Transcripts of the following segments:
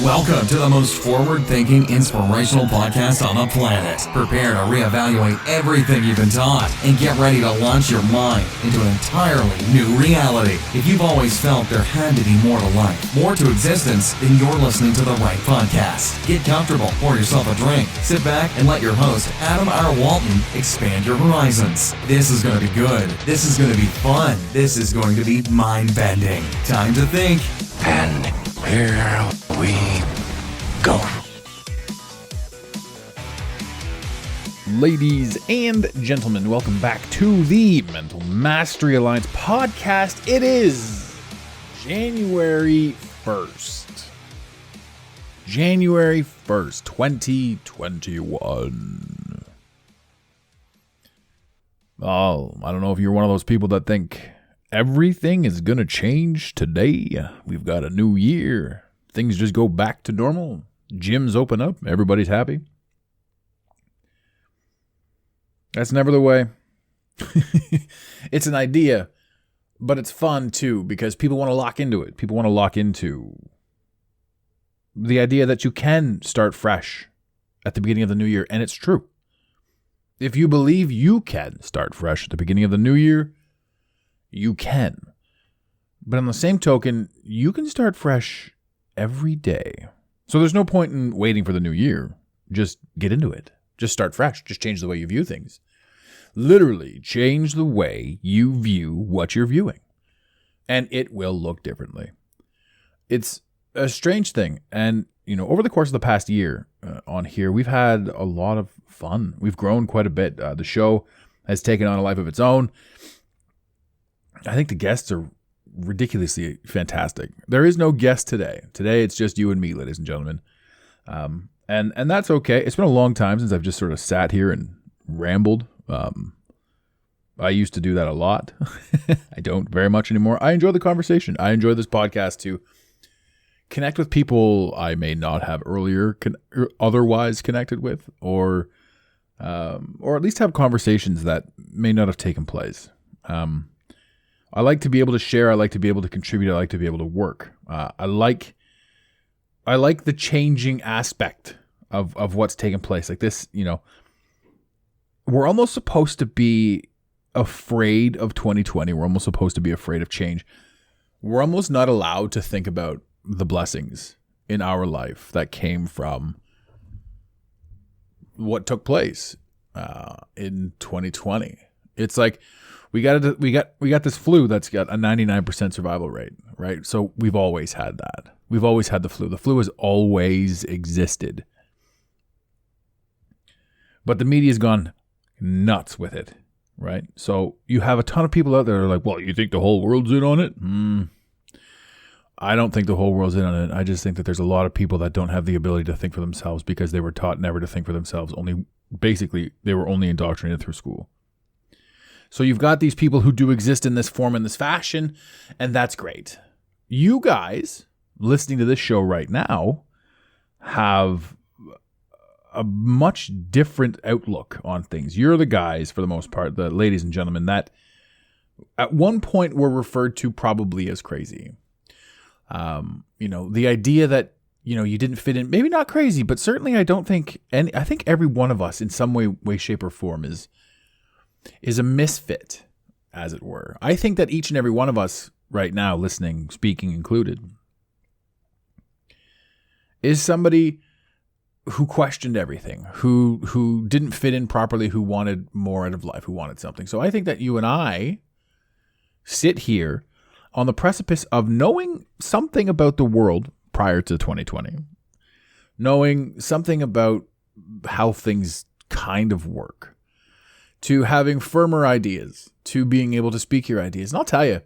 Welcome to the most forward-thinking, inspirational podcast on the planet. Prepare to reevaluate everything you've been taught and get ready to launch your mind into an entirely new reality. If you've always felt there had to be more to life, more to existence, then you're listening to the right podcast. Get comfortable, pour yourself a drink, sit back, and let your host, Adam R. Walton, expand your horizons. This is going to be good. This is going to be fun. This is going to be mind-bending. Time to think. And here we go. Ladies and gentlemen, welcome back to the Mental Mastery Alliance podcast. It is January 1st. January 1st, 2021. Oh, I don't know if you're one of those people that think everything is going to change today. We've got a new year. Things just go back to normal. Gyms open up. Everybody's happy. That's never the way. It's an idea, but it's fun too because people want to lock into it. People want to lock into the idea that you can start fresh at the beginning of the new year. And it's true. If you believe you can start fresh at the beginning of the new year, you can. But on the same token, you can start fresh every day. So there's no point in waiting for the new year. Just get into it. Just start fresh. Just change the way you view things. Literally change the way you view what you're viewing. And it will look differently. It's a strange thing. And, over the course of the past year on here, we've had a lot of fun. We've grown quite a bit. The show has taken on a life of its own. I think the guests are ridiculously fantastic. There is no guest today. Today it's just you and me, ladies and gentlemen. And that's okay. It's been a long time since I've just sort of sat here and rambled. I used to do that a lot. I don't very much anymore. I enjoy the conversation. I enjoy this podcast to connect with people I may not have earlier otherwise connected with, or at least have conversations that may not have taken place. I like to be able to share. I like to be able to contribute. I like to be able to work. I like the changing aspect of what's taking place. Like this, we're almost supposed to be afraid of 2020. We're almost supposed to be afraid of change. We're almost not allowed to think about the blessings in our life that came from what took place in 2020. It's like, we got this flu that's got a 99% survival rate, right? So we've always had that. We've always had the flu. The flu has always existed. But the media's gone nuts with it, right? So you have a ton of people out there that are like, well, you think the whole world's in on it? I don't think the whole world's in on it. I just think that there's a lot of people that don't have the ability to think for themselves because they were taught never to think for themselves. Basically, they were only indoctrinated through school. So you've got these people who do exist in this form, in this fashion, and that's great. You guys listening to this show right now have a much different outlook on things. You're the guys, for the most part, the ladies and gentlemen, that at one point were referred to probably as crazy. The idea that, you didn't fit in, maybe not crazy, but certainly I think every one of us in some way, shape, or form is a misfit, as it were. I think that each and every one of us right now, listening, speaking included, is somebody who questioned everything, who didn't fit in properly, who wanted more out of life, who wanted something. So I think that you and I sit here on the precipice of knowing something about the world prior to 2020, knowing something about how things kind of work, to having firmer ideas, to being able to speak your ideas. And I'll tell you,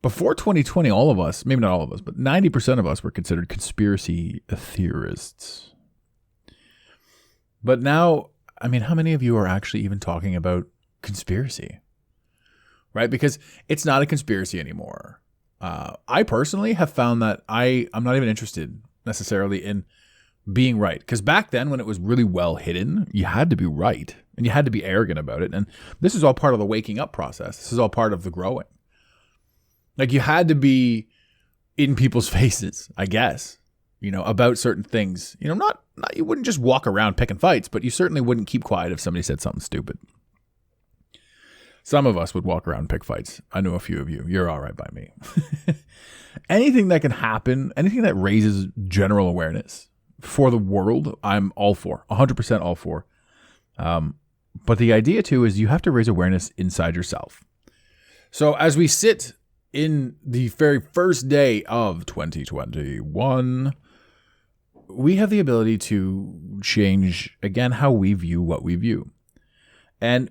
before 2020, all of us, maybe not all of us, but 90% of us were considered conspiracy theorists. But now, how many of you are actually even talking about conspiracy? Right? Because it's not a conspiracy anymore. I personally have found that I'm not even interested necessarily in being right. Because back then, when it was really well hidden, you had to be right. And you had to be arrogant about it. And this is all part of the waking up process. This is all part of the growing. Like, you had to be in people's faces, I guess. about certain things. Not you wouldn't just walk around picking fights, but you certainly wouldn't keep quiet if somebody said something stupid. Some of us would walk around and pick fights. I know a few of you. You're all right by me. Anything that can happen, anything that raises general awareness for the world, I'm all for. 100% all for. But the idea, too, is you have to raise awareness inside yourself. So as we sit in the very first day of 2021, we have the ability to change, again, how we view what we view. And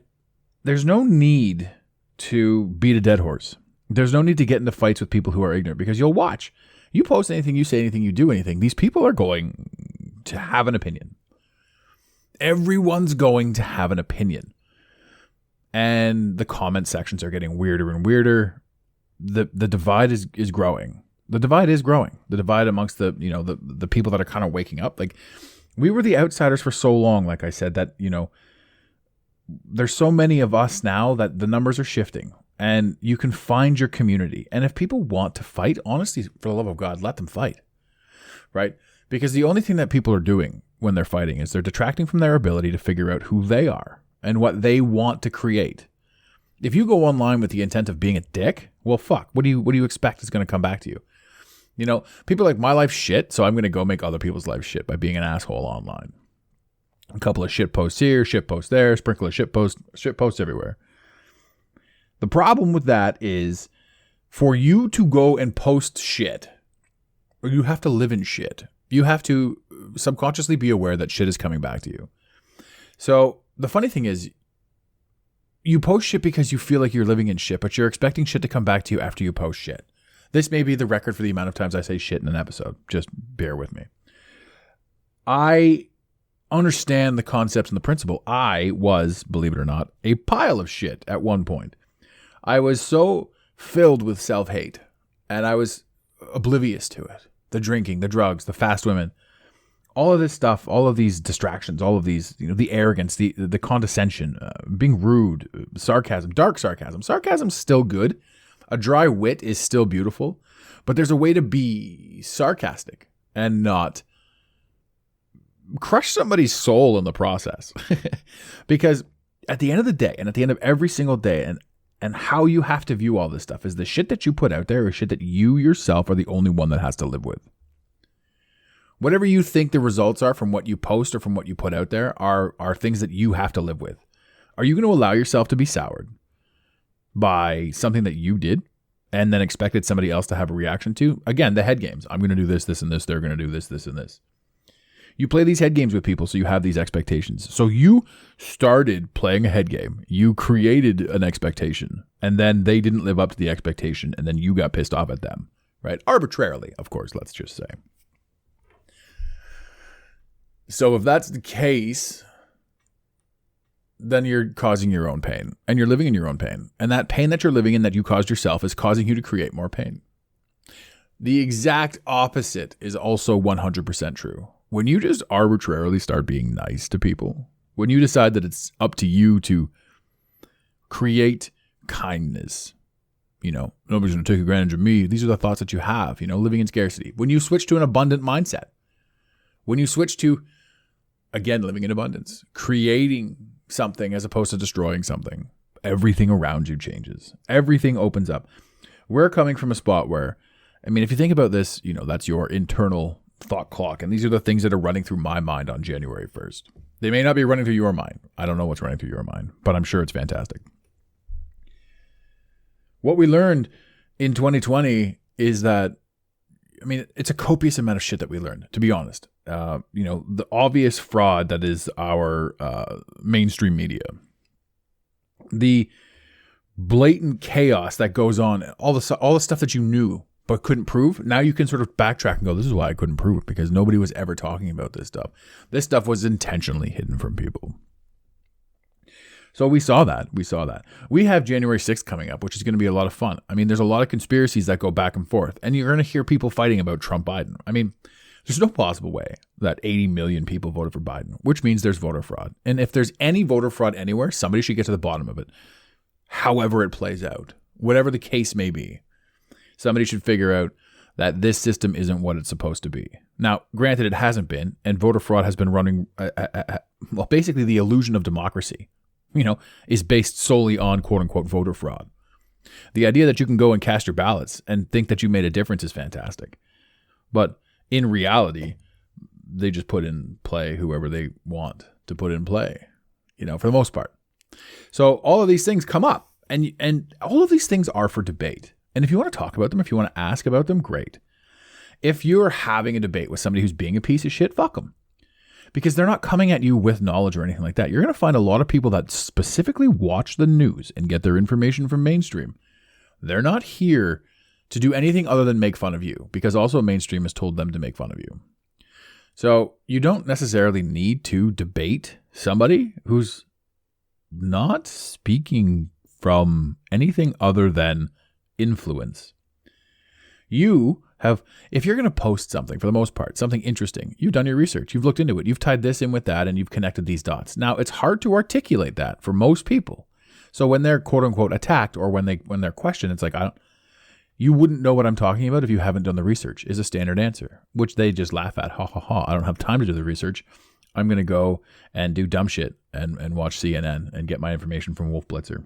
there's no need to beat a dead horse. There's no need to get into fights with people who are ignorant, because you'll watch. You post anything, you say anything, you do anything, these people are going to have an opinion. Everyone's going to have an opinion. And the comment sections are getting weirder and weirder. The divide is growing. The divide is growing. The divide amongst the people that are kind of waking up. Like, we were the outsiders for so long, like I said, that, there's so many of us now that the numbers are shifting, and you can find your community. And if people want to fight, honestly, for the love of God, let them fight, right? Because the only thing that people are doing when they're fighting is they're detracting from their ability to figure out who they are and what they want to create. If you go online with the intent of being a dick, well, fuck, what do you expect is going to come back to you? People are like, my life's shit, so I'm going to go make other people's lives shit by being an asshole online. A couple of shit posts here, shit posts there, sprinkle of shit posts everywhere. The problem with that is, for you to go and post shit, or you have to live in shit. You have to subconsciously be aware that shit is coming back to you. So the funny thing is, you post shit because you feel like you're living in shit, but you're expecting shit to come back to you after you post shit. This may be the record for the amount of times I say shit in an episode. Just bear with me. I understand the concepts and the principle. I was, believe it or not, a pile of shit at one point. I was so filled with self-hate, and I was oblivious to it. The drinking, the drugs, the fast women, all of this stuff, all of these distractions, all of these, the arrogance, the condescension, being rude, sarcasm, dark sarcasm. Sarcasm's still good. A dry wit is still beautiful, but there's a way to be sarcastic and not crush somebody's soul in the process. Because at the end of the day, and at the end of every single day, and how you have to view all this stuff is the shit that you put out there is shit that you yourself are the only one that has to live with. Whatever you think the results are from what you post or from what you put out there are things that you have to live with. Are you going to allow yourself to be soured by something that you did and then expected somebody else to have a reaction to? Again, the head games. I'm going to do this, this, and this. They're going to do this, this, and this. You play these head games with people, so you have these expectations. So you started playing a head game. You created an expectation, and then they didn't live up to the expectation, and then you got pissed off at them, right? Arbitrarily, of course, let's just say. So if that's the case, then you're causing your own pain, and you're living in your own pain. And that pain that you're living in that you caused yourself is causing you to create more pain. The exact opposite is also 100% true. When you just arbitrarily start being nice to people, when you decide that it's up to you to create kindness, nobody's going to take advantage of me. These are the thoughts that you have, living in scarcity. When you switch to an abundant mindset, when you switch to, again, living in abundance, creating something as opposed to destroying something, everything around you changes. Everything opens up. We're coming from a spot where, if you think about this, that's your internal thought clock. And these are the things that are running through my mind on January 1st. They may not be running through your mind. I don't know what's running through your mind, but I'm sure it's fantastic. What we learned in 2020 is that, it's a copious amount of shit that we learned, to be honest. The obvious fraud that is our mainstream media, the blatant chaos that goes on, all the stuff that you knew but couldn't prove. Now you can sort of backtrack and go, this is why I couldn't prove it, because nobody was ever talking about this stuff. This stuff was intentionally hidden from people. So we saw that. We have January 6th coming up, which is going to be a lot of fun. There's a lot of conspiracies that go back and forth, and you're going to hear people fighting about Trump Biden. There's no possible way that 80 million people voted for Biden, which means there's voter fraud. And if there's any voter fraud anywhere, somebody should get to the bottom of it. However it plays out, whatever the case may be, somebody should figure out that this system isn't what it's supposed to be. Now, granted, it hasn't been, and voter fraud has been running, well, basically the illusion of democracy, is based solely on quote unquote voter fraud. The idea that you can go and cast your ballots and think that you made a difference is fantastic. But in reality, they just put in play whoever they want to put in play, for the most part. So all of these things come up, and all of these things are for debate. And if you want to talk about them, if you want to ask about them, great. If you're having a debate with somebody who's being a piece of shit, fuck them. Because they're not coming at you with knowledge or anything like that. You're going to find a lot of people that specifically watch the news and get their information from mainstream. They're not here to do anything other than make fun of you, because also mainstream has told them to make fun of you. So you don't necessarily need to debate somebody who's not speaking from anything other than influence. You have, if you're going to post something, for the most part, something interesting, you've done your research, you've looked into it, you've tied this in with that, and you've connected these dots. Now, it's hard to articulate that for most people. So when they're quote unquote attacked, or when they're questioned, it's like, you wouldn't know what I'm talking about if you haven't done the research, is a standard answer, which they just laugh at. Ha ha ha. I don't have time to do the research. I'm going to go and do dumb shit and watch CNN and get my information from Wolf Blitzer.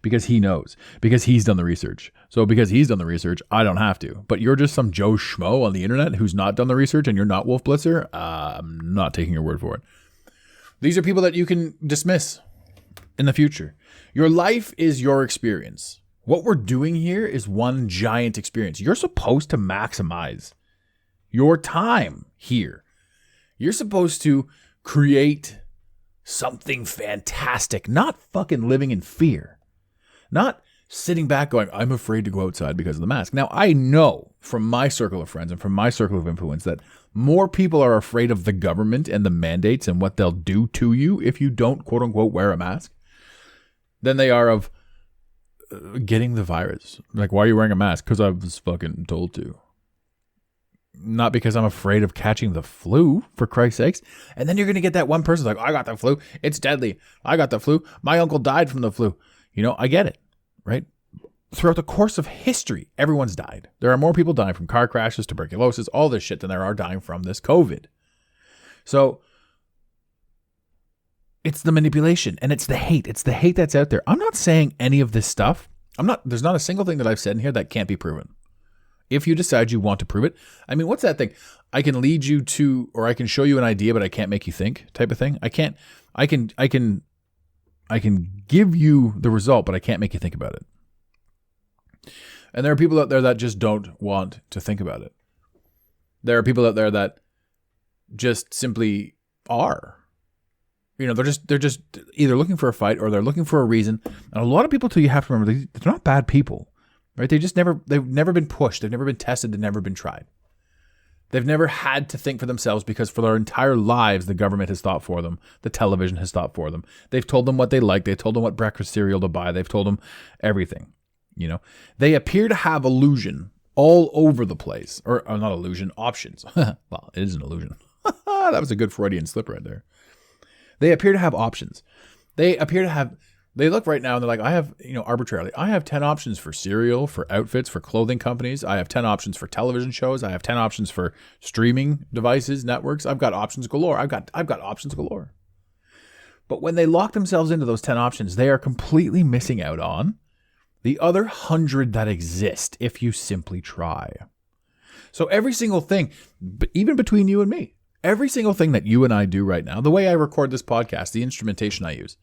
Because he knows, because he's done the research. So because he's done the research, I don't have to. But you're just some Joe Schmo on the internet who's not done the research, and you're not Wolf Blitzer. I'm not taking your word for it. These are people that you can dismiss in the future. Your life is your experience. What we're doing here is one giant experience. You're supposed to maximize your time here. You're supposed to create something fantastic, not fucking living in fear. Not sitting back going, I'm afraid to go outside because of the mask. Now, I know from my circle of friends and from my circle of influence that more people are afraid of the government and the mandates and what they'll do to you if you don't, quote unquote, wear a mask than they are of getting the virus. Like, why are you wearing a mask? Because I was fucking told to. Not because I'm afraid of catching the flu, for Christ's sakes. And then you're going to get that one person like, I got the flu. It's deadly. I got the flu. My uncle died from the flu. I get it, right? Throughout the course of history, everyone's died. There are more people dying from car crashes, tuberculosis, all this shit than there are dying from this COVID. So it's the manipulation and it's the hate. It's the hate that's out there. I'm not saying any of this stuff. There's not a single thing that I've said in here that can't be proven. If you decide you want to prove it. I mean, what's that thing? I can lead you to, or I can show you an idea, but I can't make you think type of thing. I can give you the result, but I can't make you think about it. And there are people out there that just don't want to think about it. There are people out there that just simply are. They're just either looking for a fight or they're looking for a reason. And a lot of people, too, you have to remember, they're not bad people, right? They've never been pushed. They've never been tested. They've never been tried. They've never had to think for themselves because for their entire lives, the government has thought for them. The television has thought for them. They've told them what they like. They've told them what breakfast cereal to buy. They've told them everything. They appear to have illusion all over the place. Or not illusion, options. Well, it is an illusion. That was a good Freudian slip right there. They appear to have options. They look right now and they're like, I have, arbitrarily, I have 10 options for cereal, for outfits, for clothing companies. I have 10 options for television shows. I have 10 options for streaming devices, networks. I've got options galore. I've got options galore. But when they lock themselves into those 10 options, they are completely missing out on the other 100 that exist if you simply try. So every single thing, even between you and me, every single thing that you and I do right now, the way I record this podcast, the instrumentation I use,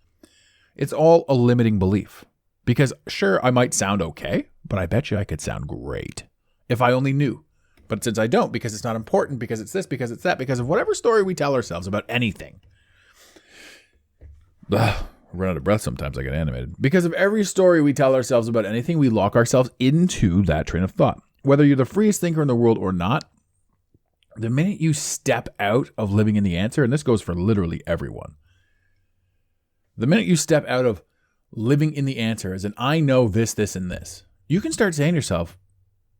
it's all a limiting belief. Because sure, I might sound okay, but I bet you I could sound great if I only knew. But since I don't, because it's not important, because it's this, because it's that, because of whatever story we tell ourselves about anything. I run out of breath sometimes, I get animated. Because of every story we tell ourselves about anything, we lock ourselves into that train of thought. Whether you're the freest thinker in the world or not, the minute you step out of living in the answer, and this goes for literally everyone, the minute you step out of living in the answer as in, I know this, this, and this, you can start saying to yourself,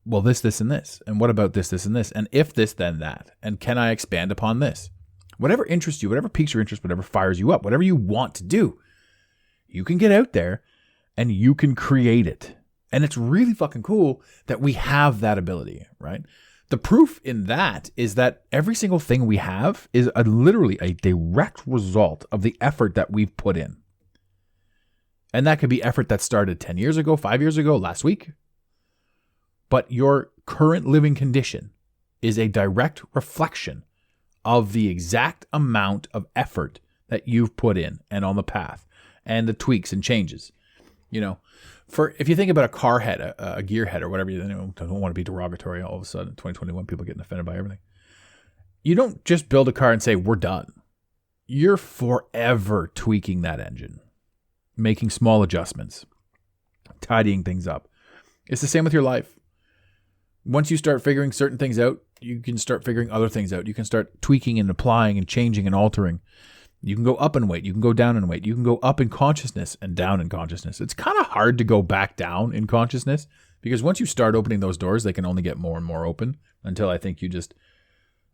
well, this, and this, and what about this, and this, and if this, then that, and can I expand upon this? Whatever interests you, whatever piques your interest, whatever fires you up, whatever you want to do, you can get out there and you can create it. And it's really fucking cool that we have that ability, right? The proof in that is that every single thing we have is literally a direct result of the effort that we've put in. And that could be effort that started 10 years ago, 5 years ago, last week. But your current living condition is a direct reflection of the exact amount of effort that you've put in and on the path and the tweaks and changes. You know, if you think about a car head, a gear head or whatever, you don't want to be derogatory all of a sudden. 2021, people getting offended by everything. You don't just build a car and say, we're done. You're forever tweaking that engine, making small adjustments, tidying things up. It's the same with your life. Once you start figuring certain things out, you can start figuring other things out. You can start tweaking and applying and changing and altering. You can go up in weight. You can go down in weight. You can go up in consciousness and down in consciousness. It's kind of hard to go back down in consciousness because once you start opening those doors, they can only get more and more open until I think you just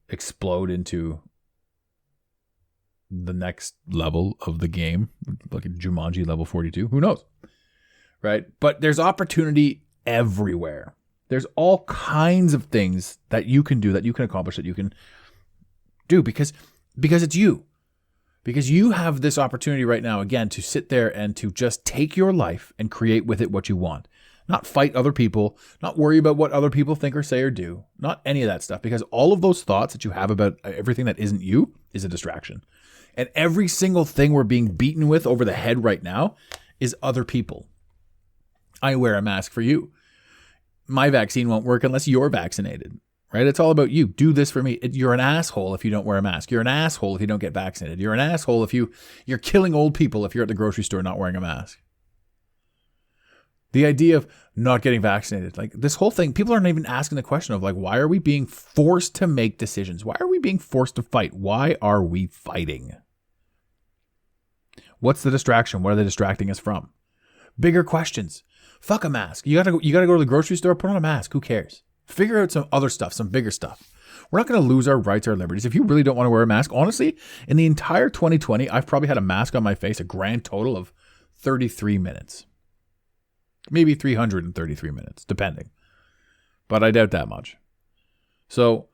explode into the next level of the game, like a Jumanji level 42. Who knows? Right? But there's opportunity everywhere. There's all kinds of things that you can do, that you can accomplish, that you can do because it's you. Because you have this opportunity right now, again, to sit there and to just take your life and create with it what you want. Not fight other people, not worry about what other people think or say or do, not any of that stuff. Because all of those thoughts that you have about everything that isn't you is a distraction. And every single thing we're being beaten with over the head right now is other people. I wear a mask for you. My vaccine won't work unless you're vaccinated. Right? It's all about you. Do this for me. You're an asshole if you don't wear a mask. You're an asshole if you don't get vaccinated. You're an asshole if you're killing old people if you're at the grocery store not wearing a mask. The idea of not getting vaccinated, like this whole thing, people aren't even asking the question of like, why are we being forced to make decisions? Why are we being forced to fight? Why are we fighting? What's the distraction? What are they distracting us from? Bigger questions. Fuck a mask. You gotta go to the grocery store, put on a mask. Who cares? Figure out some other stuff, some bigger stuff. We're not going to lose our rights, our liberties. If you really don't want to wear a mask, honestly, in the entire 2020, I've probably had a mask on my face a grand total of 33 minutes. Maybe 333 minutes, depending. But I doubt that much. So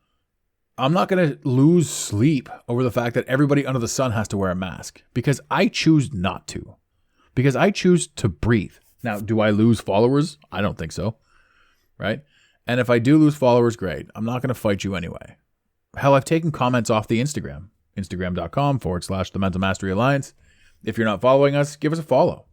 I'm not going to lose sleep over the fact that everybody under the sun has to wear a mask because I choose not to. Because I choose to breathe. Now, do I lose followers? I don't think so. Right? And if I do lose followers, great. I'm not going to fight you anyway. Hell, I've taken comments off the Instagram. Instagram.com/The Mental Mastery Alliance. If you're not following us, give us a follow.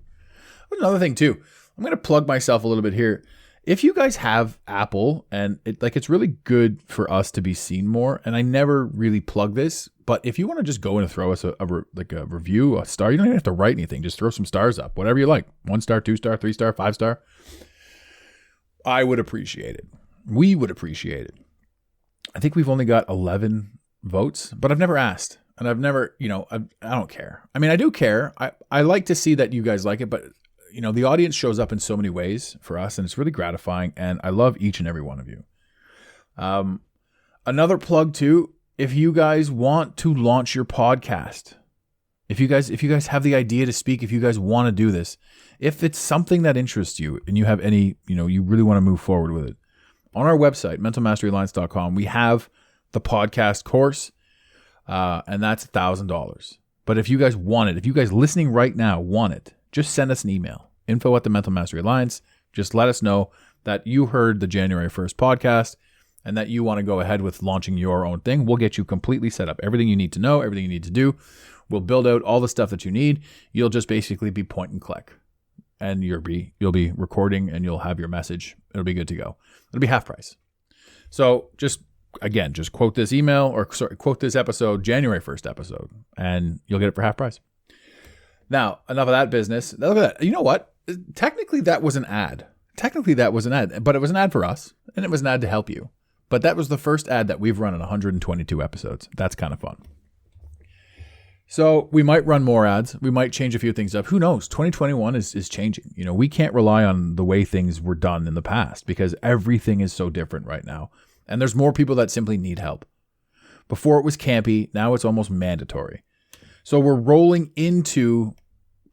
Another thing too, I'm going to plug myself a little bit here. If you guys have Apple and it's really good for us to be seen more. And I never really plug this, but if you want to just go and throw us a review, a star, you don't even have to write anything. Just throw some stars up, whatever you like. 1 star, 2 star, 3 star, 5 star. I would appreciate it. We would appreciate it. I think we've only got 11 votes, but I've never asked. And I've never, I don't care. I mean, I do care. I like to see that you guys like it, but, the audience shows up in so many ways for us, and it's really gratifying. And I love each and every one of you. Another plug too, if you guys want to launch your podcast, if you guys have the idea to speak, if you guys want to do this, if it's something that interests you and you have any, you really want to move forward with it, on our website, mentalmasteryalliance.com, we have the podcast course, and that's $1,000. But if you guys want it, if you guys listening right now want it, just send us an email, info@the Mental Mastery Alliance. Just let us know that you heard the January 1st podcast and that you want to go ahead with launching your own thing. We'll get you completely set up. Everything you need to know, everything you need to do. We'll build out all the stuff that you need. You'll just basically be point and click. And you'll be recording and you'll have your message. It'll be good to go. It'll be half price. So just quote this quote this episode, January 1st episode, and you'll get it for half price. Now, enough of that business. Look at that. You know what? Technically, that was an ad. But it was an ad for us, and it was an ad to help you. But that was the first ad that we've run in 122 episodes. That's kind of fun. So we might run more ads. We might change a few things up. Who knows? 2021 is changing. We can't rely on the way things were done in the past because everything is so different right now. And there's more people that simply need help. Before it was campy. Now it's almost mandatory. So we're rolling into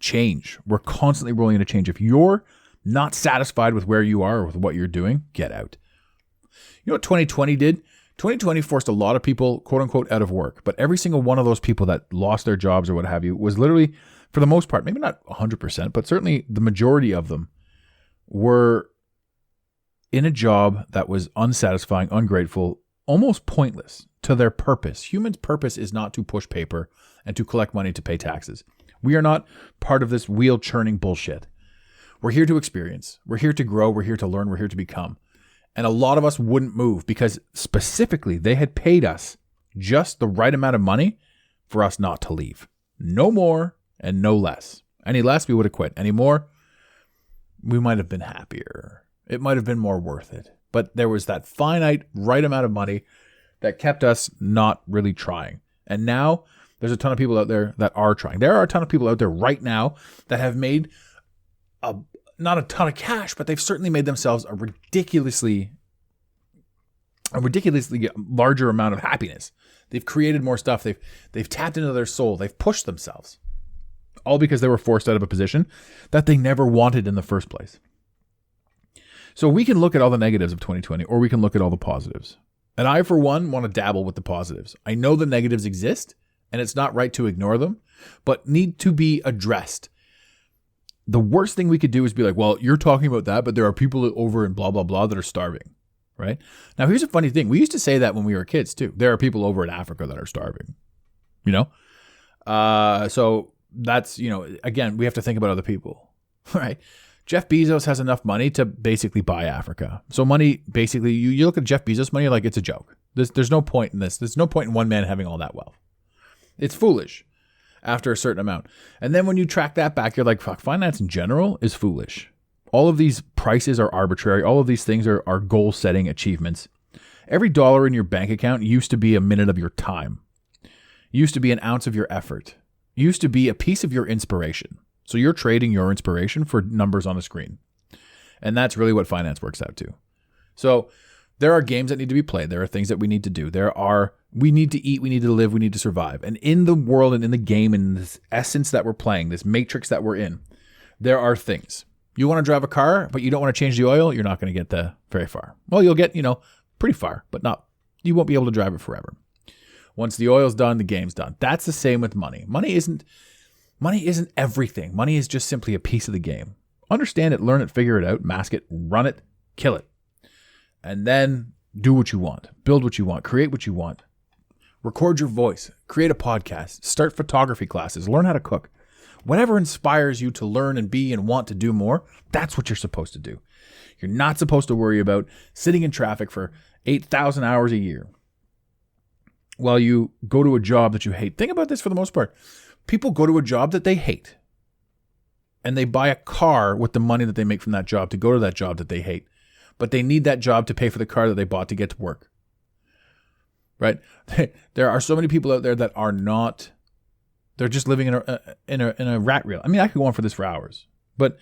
change. We're constantly rolling into change. If you're not satisfied with where you are or with what you're doing, get out. You know what 2020 did? 2020 forced a lot of people, quote unquote, out of work. But every single one of those people that lost their jobs or what have you was literally, for the most part, maybe not 100%, but certainly the majority of them were in a job that was unsatisfying, ungrateful, almost pointless to their purpose. Humans' purpose is not to push paper and to collect money to pay taxes. We are not part of this wheel churning bullshit. We're here to experience. We're here to grow. We're here to learn. We're here to become. And a lot of us wouldn't move because specifically they had paid us just the right amount of money for us not to leave. No more and no less. Any less, we would have quit. Any more, we might have been happier. It might have been more worth it. But there was that finite right amount of money that kept us not really trying. And now there's a ton of people out there that are trying. There are a ton of people out there right now that have made not a ton of cash, but they've certainly made themselves a ridiculously larger amount of happiness. They've created more stuff. They've tapped into their soul. They've pushed themselves, all because they were forced out of a position that they never wanted in the first place. So we can look at all the negatives of 2020, or we can look at all the positives. And I, for one, want to dabble with the positives. I know the negatives exist, and it's not right to ignore them, but need to be addressed. The worst thing we could do is be like, well, you're talking about that, but there are people over in blah, blah, blah that are starving, right? Now, here's a funny thing. We used to say that when we were kids, too. There are people over in Africa that are starving, you know? So that's, again, we have to think about other people, right? Jeff Bezos has enough money to basically buy Africa. So money, basically, you look at Jeff Bezos' money like it's a joke. There's no point in this. There's no point in one man having all that wealth. It's foolish after a certain amount. And then when you track that back, you're like, fuck, finance in general is foolish. All of these prices are arbitrary. All of these things are goal-setting achievements. Every dollar in your bank account used to be a minute of your time. Used to be an ounce of your effort. Used to be a piece of your inspiration. So you're trading your inspiration for numbers on a screen. And that's really what finance works out to. So there are games that need to be played. There are things that we need to do. We need to eat, we need to live, we need to survive. And in the world and in the game and in this essence that we're playing, this matrix that we're in, there are things. You want to drive a car, but you don't want to change the oil, you're not going to get very far. Well, you'll get, pretty far, but you won't be able to drive it forever. Once the oil's done, the game's done. That's the same with money. Money isn't everything. Money is just simply a piece of the game. Understand it, learn it, figure it out, mask it, run it, kill it. And then do what you want, build what you want, create what you want. Record your voice, create a podcast, start photography classes, learn how to cook. Whatever inspires you to learn and be and want to do more, that's what you're supposed to do. You're not supposed to worry about sitting in traffic for 8,000 hours a year while you go to a job that you hate. Think about this for the most part. People go to a job that they hate, and they buy a car with the money that they make from that job to go to that job that they hate. But they need that job to pay for the car that they bought to get to work. Right? There are so many people out there that are not, they're just living in a rat reel. I mean, I could go on for this for hours. But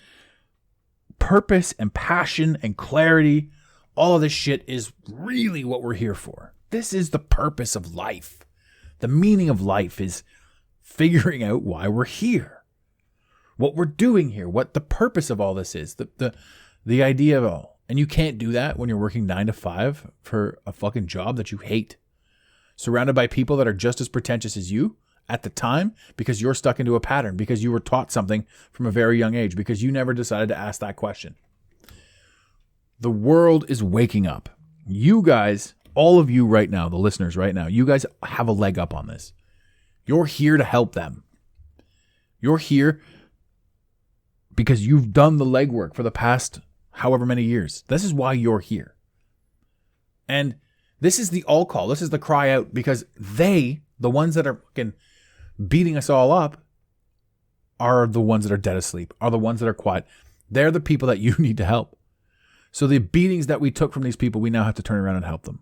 purpose and passion and clarity, all of this shit is really what we're here for. This is the purpose of life. The meaning of life is figuring out why we're here, what we're doing here, what the purpose of all this is, the idea of all. And you can't do that when you're working 9 to 5 for a fucking job that you hate, surrounded by people that are just as pretentious as you at the time because you're stuck into a pattern, because you were taught something from a very young age, because you never decided to ask that question. The world is waking up. You guys, all of you right now, the listeners right now, you guys have a leg up on this. You're here to help them. You're here because you've done the legwork for the past however many years. This is why you're here. And this is the all call. This is the cry out, because the ones that are fucking beating us all up, are the ones that are dead asleep, are the ones that are quiet. They're the people that you need to help. So the beatings that we took from these people, we now have to turn around and help them.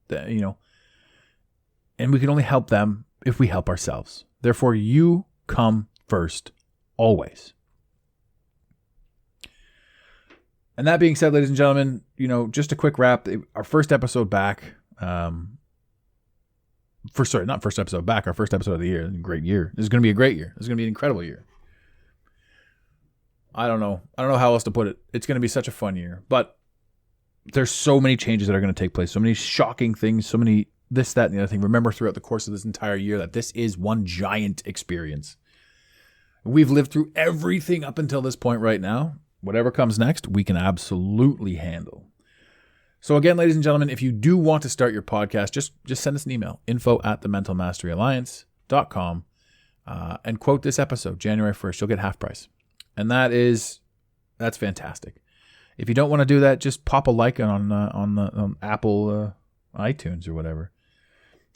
And we can only help them if we help ourselves. Therefore, you come first, always. And that being said, ladies and gentlemen, just a quick wrap. Our first episode back, our first episode of the year. Great year. This is going to be a great year. This is going to be an incredible year. I don't know how else to put it. It's going to be such a fun year, but there's so many changes that are going to take place, so many shocking things, so many this, that, and the other thing. Remember throughout the course of this entire year that this is one giant experience. We've lived through everything up until this point right now. Whatever comes next, we can absolutely handle. So again, ladies and gentlemen, if you do want to start your podcast, just send us an email, info@thementalmasteryalliance.com, and quote this episode, January 1st. You'll get half price. And that's fantastic. If you don't want to do that, just pop a like on Apple iTunes or whatever.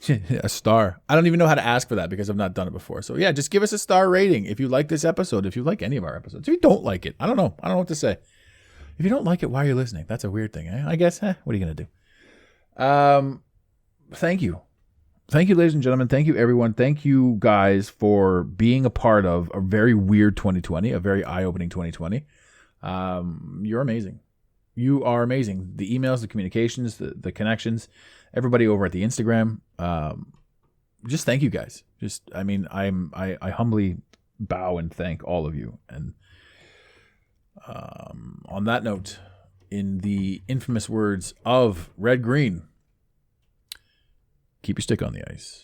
A star. I don't even know how to ask for that because I've not done it before. So yeah, just give us a star rating if you like this episode, if you like any of our episodes. If you don't like it, I don't know what to say. If you don't like it, why are you listening? That's a weird thing. I guess, what are you going to do? Thank you. Thank you, ladies and gentlemen. Thank you, everyone. Thank you, guys, for being a part of a very weird 2020, a very eye-opening 2020. You're amazing. You are amazing. The emails, the communications, the connections, everybody over at the Instagram. Just thank you guys. I humbly bow and thank all of you. And on that note, in the infamous words of Red Green, keep your stick on the ice.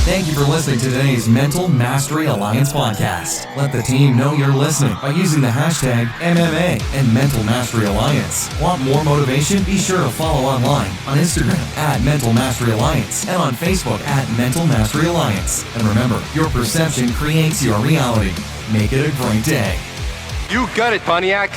Thank you for listening to today's Mental Mastery Alliance podcast. Let the team know you're listening by using the hashtag MMA and Mental Mastery Alliance. Want more motivation? Be sure to follow online on Instagram @Mental Mastery Alliance and on Facebook @Mental Mastery Alliance. And remember, your perception creates your reality. Make it a great day. You got it, Pontiac.